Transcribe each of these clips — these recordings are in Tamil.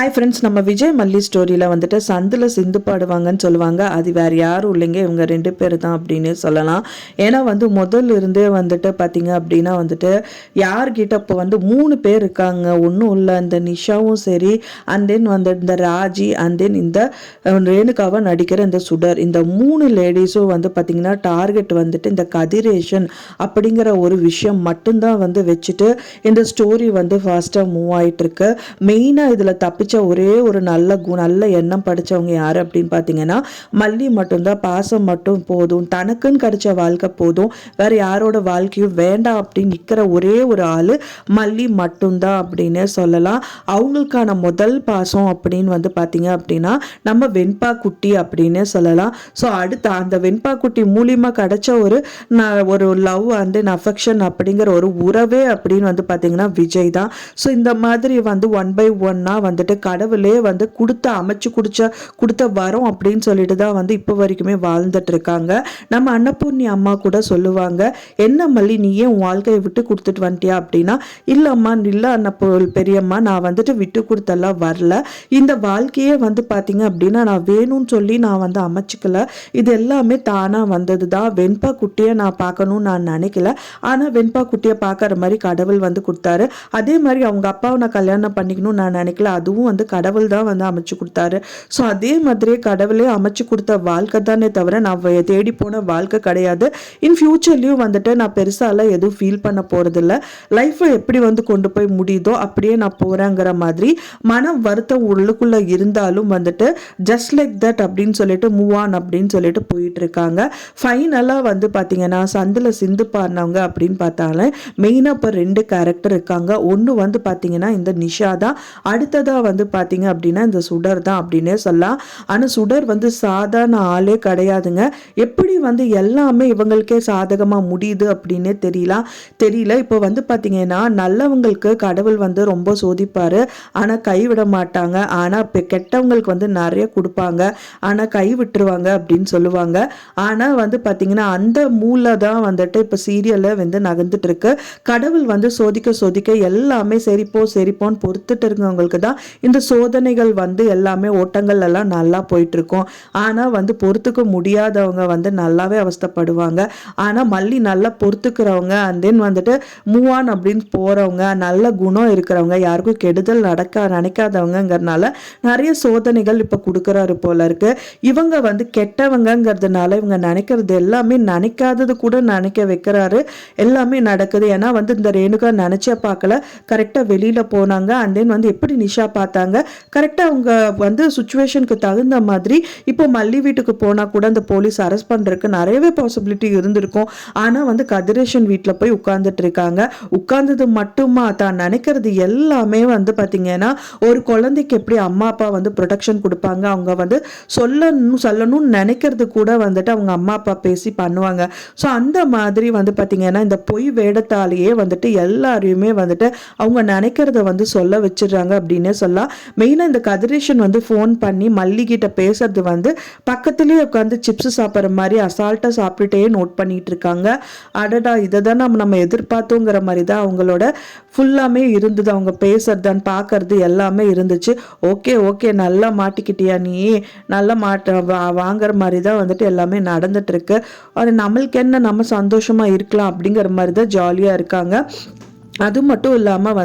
ஹாய் ஃப்ரெண்ட்ஸ், நம்ம விஜய் மல்லி ஸ்டோரியில் வந்துட்டு சந்தில் சிந்து பாடுவாங்கன்னு சொல்லுவாங்க. அது வேறு யாரும் இல்லைங்க, இவங்க 2 பேர் தான் அப்படின்னு சொல்லலாம். ஏன்னா முதல்ல இருந்தே வந்துட்டு பார்த்தீங்க அப்படின்னா வந்துட்டு யார்கிட்ட இப்போ 3 பேர் இருக்காங்க. ஒன்றும் இல்லை, இந்த நிஷாவும் சரி, அண்ட் தென் இந்த ராஜி, அண்ட் தென் இந்த ரேணுகாவை நடிக்கிற இந்த சுடர், இந்த 3 லேடிஸும் பார்த்தீங்கன்னா டார்கெட் வந்துட்டு இந்த கதிரேஷன் அப்படிங்கிற ஒரு விஷயம் மட்டும்தான் வச்சுட்டு இந்த ஸ்டோரி ஃபாஸ்ட்டாக மூவ் ஆகிட்டு இருக்கு. மெயினாக இதில் தப்பிச்ச ஒரே ஒரு நல்ல எண்ணம் படித்தவங்க யார் அப்படின்னு பார்த்தீங்கன்னா மல்லி மட்டும்தான். பாசம் மட்டும் போதும், தனக்குன்னு கிடைச்ச வாழ்க்கை போதும், வேற யாரோட வாழ்க்கையும் வேண்டாம் அப்படின்னு நிற்கிற ஒரே ஒரு ஆள் மல்லி மட்டும்தான் அப்படின்னே சொல்லலாம். அவங்களுக்கான முதல் பாசம் அப்படின்னு பார்த்தீங்க அப்படின்னா நம்ம வெண்பா குட்டி அப்படின்னே சொல்லலாம். ஸோ அடுத்த அந்த வெண்பா குட்டி மூலியமாக கிடைச்ச ஒரு லவ் அண்ட் அஃபெக்ஷன் அப்படிங்கிற ஒரு உறவே அப்படின்னு பார்த்தீங்கன்னா விஜய் தான். ஸோ இந்த மாதிரி 1 by 1 கடவுளே கொடுத்த வரோம் அப்படின்னு சொல்லிட்டு தான் இப்போ வரைக்குமே வாழ்ந்துட்டு இருக்காங்க. நம்ம அன்னபூர்ணி அம்மா கூட சொல்லுவாங்க, என்ன மல்லி நீ ஏன் உன் வாழ்க்கையை விட்டு கொடுத்துட்டு வந்துட்டியா அப்படின்னா, இல்லம்மா இல்ல பெரியம்மா, நான் விட்டு கொடுத்தெல்லாம் வரல. இந்த வாழ்க்கையே பார்த்தீங்க அப்படின்னா நான் வேணும்னு சொல்லி நான் அமைச்சுக்கல. இது எல்லாமே தானா வந்தது தான். வெண்பா குட்டியை நான் பார்க்கணும்னு நான் நினைக்கல, ஆனா வெண்பா குட்டியை பார்க்கற மாதிரி கடவுள் கொடுத்தாரு. அதே மாதிரி அவங்க அப்பாவை நான் கல்யாணம் பண்ணிக்கணும்னு நான் நினைக்கல, அதுவும் கடவுள் தான் அமைச்சு கொடுத்தாரு. ஸோ அதே மாதிரியே கடவுளே அமைச்சு கொடுத்த வாழ்க்கை தானே தவிர நான் தேடி போன வாழ்க்கை கிடையாது. இன் ஃபியூச்சர்லயும் நான் பெருசாலாம் எதுவும் ஃபீல் பண்ண போறதில்ல. லைஃப்பை எப்படி கொண்டு போய் முடியுதோ அப்படியே நான் போறேங்கிற மாதிரி மனம் வருத்தம் உள்ளுக்குள்ள இருந்தாலும் ஜஸ்ட் லைக் தட் அப்படின்னு சொல்லிட்டு மூவ் ஆன் அப்படின்னு சொல்லிட்டு போயிட்டு இருக்காங்க. ஃபைனலாக பார்த்தீங்கன்னா சந்தில் சிந்து பாடினவங்க அப்படின்னு பார்த்தாலும் மெயினாக இப்போ 2 கேரக்டர் இருக்காங்க. ஒன்று பார்த்தீங்கன்னா இந்த நிஷா தான், அடுத்ததாக பார்த்தீங்க அப்படின்னா இந்த சுடர் தான் அப்படின்னே சொல்லலாம். ஆனால் சுடர் சாதாரண ஆளே கிடையாதுங்க. எப்படி எல்லாமே இவங்களுக்கே சாதகமாக முடியுது அப்படின்னே தெரியல. இப்போ பார்த்தீங்கன்னா நல்லவங்களுக்கு கடவுள் ரொம்ப சோதிப்பாரு, ஆனால் கைவிட மாட்டாங்க. ஆனால் இப்போ கெட்டவங்களுக்கு நிறைய கொடுப்பாங்க, ஆனால் கை விட்டுருவாங்க அப்படின்னு சொல்லுவாங்க. ஆனால் பார்த்தீங்கன்னா அந்த மூளை தான் இப்போ சீரியலில் நகர்ந்துட்டு இருக்கு. கடவுள் சோதிக்க எல்லாமே சரிப்போன்னு பொறுத்துட்டு இருக்கவங்களுக்கு தான் இந்த சோதனைகள் எல்லாமே ஓட்டங்கள் எல்லாம் நல்லா போயிட்டு இருக்கும். ஆனா பொறுத்துக்க முடியாதவங்க நல்லாவே அவஸ்தைப்படுவாங்க. ஆனா மல்லி நல்லா பொறுத்துக்கிறவங்க அண்ட் தென் மூவ் ஆன் அப்படின்னு போறவங்க, நல்ல குணம் இருக்கிறவங்க, யாருக்கும் கெடுதல் நினைக்காதவங்கிறதுனால நிறைய சோதனைகள் இப்ப கொடுக்கறாரு போல இருக்கு. இவங்க கெட்டவங்கிறதுனால இவங்க நினைக்கிறது எல்லாமே நினைக்காதது கூட நினைக்க வைக்கிறாரு. எல்லாமே நடக்குது. ஏன்னா இந்த ரேணுகா நினைச்ச பார்க்கல, கரெக்டா வெளியில போனாங்க. அண்ட் தென் எப்படி நிஷா பார்த்தாங்க, கரெக்டாக அவங்க சுச்சுவேஷனுக்கு தகுந்த மாதிரி இப்போ மல்லி வீட்டுக்கு போனால் கூட அந்த போலீஸ் அரெஸ்ட் பண்ணுறதுக்கு நிறையவே பாசிபிலிட்டி இருந்திருக்கும். ஆனால் கதிரேஷன் வீட்டில் போய் உட்கார்ந்துட்டு இருக்காங்க. உட்கார்ந்தது மட்டுமா, தான் நினைக்கிறது எல்லாமே பார்த்தீங்கன்னா ஒரு குழந்தைக்கு எப்படி அம்மா அப்பா ப்ரொடெக்ஷன் கொடுப்பாங்க, அவங்க சொல்லணும்னு நினைக்கிறது கூட அவங்க அம்மா அப்பா பேசி பண்ணுவாங்க. ஸோ அந்த மாதிரி பார்த்தீங்கன்னா இந்த பொய் வேடத்தாலேயே எல்லாரையுமே அவங்க நினைக்கிறத சொல்ல வச்சிடுறாங்க அப்படின்னே சொல்லலாம். மெயினாக இந்த கதிரேஷன் ஃபோன் பண்ணி மல்லி கிட்ட பேசுறது பக்கத்துலேயே உட்காந்து சிப்ஸ் சாப்பிட்ற மாதிரி அசால்ட்டாக சாப்பிட்டுட்டே நோட் பண்ணிட்டு இருக்காங்க. அடடா, இதை தான் நம்ம எதிர்பார்த்தோங்கிற மாதிரி தான் அவங்களோட ஃபுல்லாமே இருந்தது. அவங்க பேசுறதான்னு பார்க்கறது எல்லாமே இருந்துச்சு. ஓகே நல்லா மாட்டிக்கிட்டியா நீ, நல்லா வாங்குற மாதிரி தான் எல்லாமே நடந்துட்டு இருக்கு. அது நம்மளுக்கு என்ன, நம்ம சந்தோஷமா இருக்கலாம் அப்படிங்கிற மாதிரி தான் ஜாலியாக இருக்காங்க. அது மட்டும் இல்லாமல்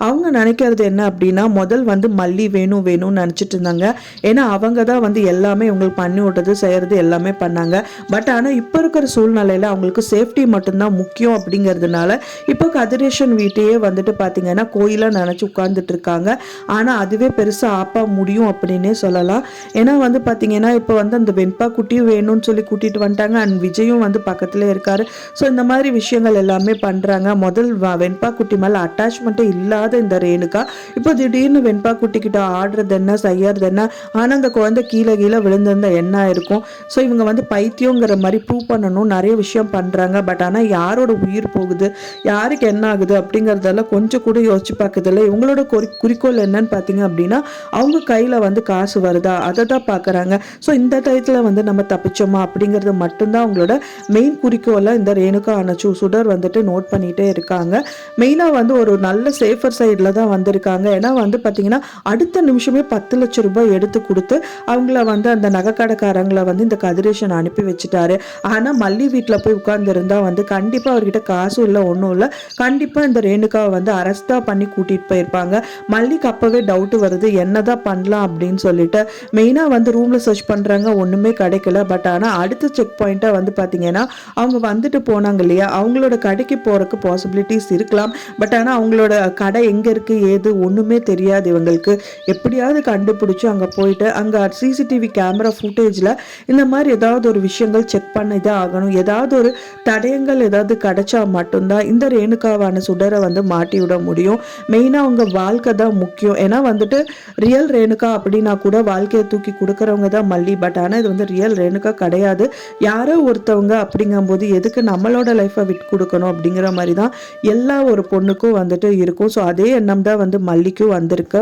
அவங்க நினைக்கிறது என்ன அப்படின்னா, முதல் மல்லி வேணும்னு நினச்சிட்டு இருந்தாங்க. ஏன்னா அவங்க தான் எல்லாமே இவங்களுக்கு பண்ணி விட்டது செய்கிறது எல்லாமே பண்ணாங்க. பட் ஆனால் இப்போ இருக்கிற சூழ்நிலையில் அவங்களுக்கு சேஃப்டி மட்டும்தான் முக்கியம் அப்படிங்கிறதுனால இப்போ கதிரேஷன் வீட்டையே பார்த்தீங்கன்னா கோயிலாக நினச்சி உட்கார்ந்துட்டு இருக்காங்க. ஆனால் அதுவே பெருசாக ஆப்பா முடியும் அப்படின்னே சொல்லலாம். ஏன்னா பார்த்தீங்கன்னா இப்போ அந்த வெண்பா குட்டியும் வேணும்னு சொல்லி கூட்டிகிட்டு வந்துட்டாங்க. அண்ட் விஜயும் பக்கத்துலேயே இருக்காரு. ஸோ இந்த மாதிரி விஷயங்கள் எல்லாமே பண்ணுறாங்க. முதல் வெண்பா குட்டி மேல அட்டாச்மெண்ட்டே இல்லாத இந்த ரேணுகா இப்போ திடீர்னு வெண்பா குட்டி கிட்ட ஆடுறது என்ன, செய்யறது என்ன, ஆனா அந்த குழந்தை கீழே விழுந்திருந்தா என்ன இருக்கும். ஸோ இவங்க பைத்தியங்கிற மாதிரி ப்ரூவ் பண்ணணும், நிறைய விஷயம் பண்றாங்க. பட் ஆனா யாரோட உயிர் போகுது, யாருக்கு என்ன ஆகுது அப்படிங்கறதெல்லாம் கொஞ்சம் கூட யோசிச்சு பார்க்கறதில்ல. இவங்களோட குறிக்கோள் என்னன்னு பார்த்தீங்க அப்படின்னா, அவங்க கையில காசு வருதா அதை தான் பார்க்குறாங்க. ஸோ இந்த டயத்தில் நம்ம தப்பிச்சோமா அப்படிங்கிறது மட்டும்தான் அவங்களோட மெயின் குறிக்கோளை இந்த ரேணுகா அனச்சு சுடர் நோட் பண்ணிட்டே இருக்காங்க. மெயினாக வந்து ஒரு நல்ல சேஃபர் சைடில் தான் வந்திருக்காங்க. ஏன்னா வந்து பார்த்தீங்கன்னா அடுத்த நிமிஷமே 10 லட்சம் ரூபாய் எடுத்து கொடுத்து அவங்கள வந்து அந்த நகைக்கடைக்காரங்களை வந்து இந்த கதிரேஷன் அனுப்பி வச்சுட்டாரு. ஆனால் மல்லி வீட்டில் போய் உட்கார்ந்துருந்தா வந்து கண்டிப்பாக அவர்கிட்ட காசும் இல்லை ஒன்றும் இல்லை, கண்டிப்பாக இந்த ரேணுகாவை வந்து அரெஸ்ட் தான் பண்ணி கூட்டிகிட்டு போயிருப்பாங்க. மல்லிக்கு அப்போவே டவுட்டு வருது என்னதான் பண்ணலாம் அப்படின்னு சொல்லிட்டு. மெயினாக வந்து ரூமில் சர்ச் பண்ணுறாங்க, ஒன்றுமே கிடைக்கல. பட் ஆனால் அடுத்த செக் பாயிண்ட்டாக வந்து பார்த்தீங்கன்னா அவங்க வந்துட்டு போனாங்க இல்லையா, அவங்களோட கடைக்கு போகிறதுக்கு பாசிபிலிட்டிஸ் இருக்கலாம். பட் ஆனால் அவங்களோட கடை எங்கே இருக்குது ஏது ஒன்றுமே தெரியாது இவங்களுக்கு. எப்படியாவது கண்டுபிடிச்சி அங்கே போயிட்டு அங்கே சிசிடிவி கேமரா ஃபுட்டேஜில் இந்த மாதிரி ஏதாவது ஒரு விஷயங்கள் செக் பண்ணி தான் ஆகணும். ஏதாவது ஒரு தடயங்கள் ஏதாவது கிடைச்சா மட்டும்தான் இந்த ரேணுகாவான சுடரை வந்து மாட்டி விட முடியும். மெயினாக அவங்க வாழ்க்கை தான் முக்கியம். ஏன்னா வந்துட்டு ரியல் ரேணுகா அப்படின்னா கூட வாழ்க்கையை தூக்கி கொடுக்குறவங்க தான் மல்லி. பட் ஆனால் இது வந்து ரியல் ரேணுகா கிடையாது, யாரோ ஒருத்தவங்க. அப்படிங்கும்போது எதுக்கு நம்மளோட லைஃப்பை விட்டு கொடுக்கணும் அப்படிங்கிற மாதிரி தான் எல்லா ஒரு பொண்ணுக்கும் வந்துட்டு இருக்கும். ஸோ அதே எண்ணம் தான் வந்து மல்லிக்கும் வந்திருக்கு.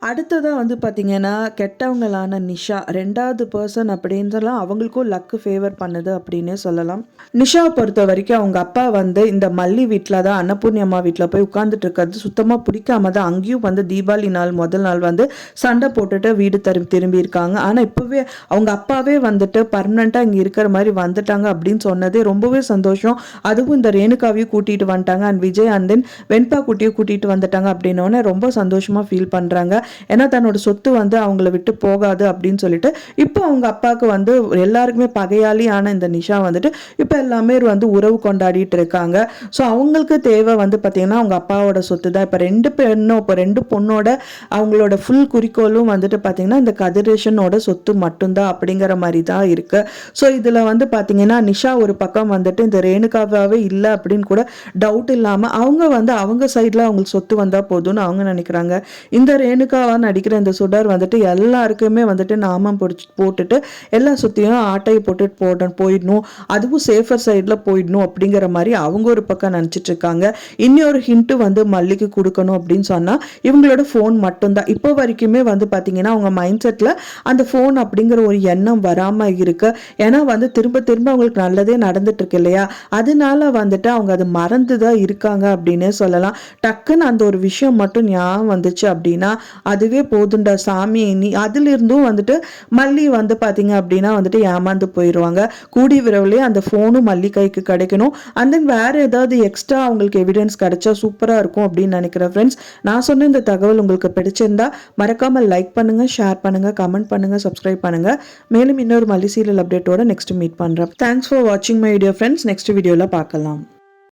அடுத்ததாக வந்து பார்த்திங்கன்னா கெட்டவங்களான நிஷா, ரெண்டாவது பர்சன் அப்படின்றலாம் அவங்களுக்கும் லக்கு ஃபேவர் பண்ணுது அப்படின்னே சொல்லலாம். நிஷாவை பொறுத்த வரைக்கும் அவங்க அப்பா வந்து இந்த மல்லி வீட்டில் தான் அன்னபூர்ணி அம்மா வீட்டில் போய் உட்காந்துட்டு இருக்கிறது சுத்தமாக பிடிக்காம தான் அங்கேயும் வந்து தீபாவளி நாள் முதல் நாள் வந்து சண்டை போட்டுட்டு வீடு திரும்பி இருக்காங்க. ஆனால் இப்போவே அவங்க அப்பாவே வந்துட்டு பர்மனெண்ட்டாக இங்கே இருக்கிற மாதிரி வந்துட்டாங்க அப்படின்னு சொன்னதே ரொம்பவே சந்தோஷம். அதுவும் இந்த ரேணுகாவையும் கூட்டிகிட்டு வந்துட்டாங்க அண்ட் விஜய் அண்ட் தென் வெண்பா குட்டியும் கூட்டிகிட்டு வந்துட்டாங்க அப்படின்னோடனே ரொம்ப சந்தோஷமாக ஃபீல் பண்ணுறாங்க. ஏன்னா தன்னோட சொத்து வந்து அவங்கள விட்டு போகாது அப்படின்னு சொல்லிட்டு இப்போ அவங்க அப்பாவுக்கு வந்து எல்லாருக்குமே பகையாளியான இந்த நிஷா வந்துட்டு இப்போ எல்லாமே வந்து உறவு கொண்டாடிட்டு இருக்காங்க. ஸோ அவங்களுக்கு தேவை வந்து பார்த்தீங்கன்னா அவங்க அப்பாவோட சொத்து தான். இப்போ ரெண்டு பொண்ணோட அவங்களோட ஃபுல் குறிக்கோளும் வந்துட்டு பார்த்தீங்கன்னா இந்த கதிரேஷனோட சொத்து மட்டும்தான் அப்படிங்கிற மாதிரி தான் இருக்கு. ஸோ இதில் வந்து பார்த்தீங்கன்னா நிஷா ஒரு பக்கம் வந்துட்டு இந்த ரேணுகாவே இல்லை அப்படின்னு கூட டவுட் இல்லாமல் அவங்க வந்து அவங்க சைடில் அவங்களுக்கு சொத்து வந்தால் போதும்னு அவங்க நினைக்கிறாங்க. இந்த ரேணுகா நடிக்கிற இந்த சுடர் வந்துட்டு எல்லாருக்குமே வந்துட்டு நாமம் போட்டுட்டு எல்லா சுத்தியும் ஆட்டையை போட்டுட்டு போயிடணும், அதுவும் சேஃபர் சைடில் போயிடணும் அப்படிங்கிற மாதிரி அவங்க ஒரு பக்கம் நினச்சிட்டு இருக்காங்க. இன்னொரு ஹிண்ட் வந்து மல்லிக்கு கொடுக்கணும் அப்படின்னு சொன்னால் இவங்களோட ஃபோன் மட்டும்தான். இப்போ வரைக்குமே வந்து பார்த்தீங்கன்னா அவங்க மைண்ட் செட்டில் அந்த ஃபோன் அப்படிங்கிற ஒரு எண்ணம் வராமல் இருக்கு. ஏன்னா வந்து திரும்ப திரும்ப அவங்களுக்கு நல்லதே நடந்துட்டு இருக்கு இல்லையா, அதனால வந்துட்டு அவங்க அது மறந்து தான் இருக்காங்க அப்படின்னே சொல்லலாம். டக்குன்னு அந்த ஒரு விஷயம் மட்டும் ஞாபகம் வந்துச்சு அப்படின்னா அதுவே போதுண்டா சாமி. நீ அதிலிருந்தும் வந்துட்டு மல்லி வந்து பார்த்தீங்க அப்படின்னா வந்துட்டு ஏமாந்து போயிடுவாங்க. கூடி விரைவிலே அந்த ஃபோனும் மல்லி கைக்கு கிடைக்கணும். அண்ட் தென் வேறு ஏதாவது எக்ஸ்ட்ரா அவங்களுக்கு எவிடன்ஸ் கிடைச்சா சூப்பராக இருக்கும் அப்படின்னு நினைக்கிறேன். ஃப்ரெண்ட்ஸ், நான் சொன்ன இந்த தகவல் உங்களுக்கு பிடிச்சிருந்தா மறக்காமல் லைக் பண்ணுங்கள், ஷேர் பண்ணுங்கள், கமெண்ட் பண்ணுங்கள், சப்ஸ்கிரைப் பண்ணுங்கள். மேலும் இன்னொரு மல்லி சீரியல் அப்டேட்டோட நெக்ஸ்ட் மீட் பண்ணுறேன். தேங்க்ஸ் ஃபார் வாட்சிங் மை வீடியோ ஃப்ரெண்ட்ஸ். நெக்ஸ்ட் வீடியோவில் பார்க்கலாம்.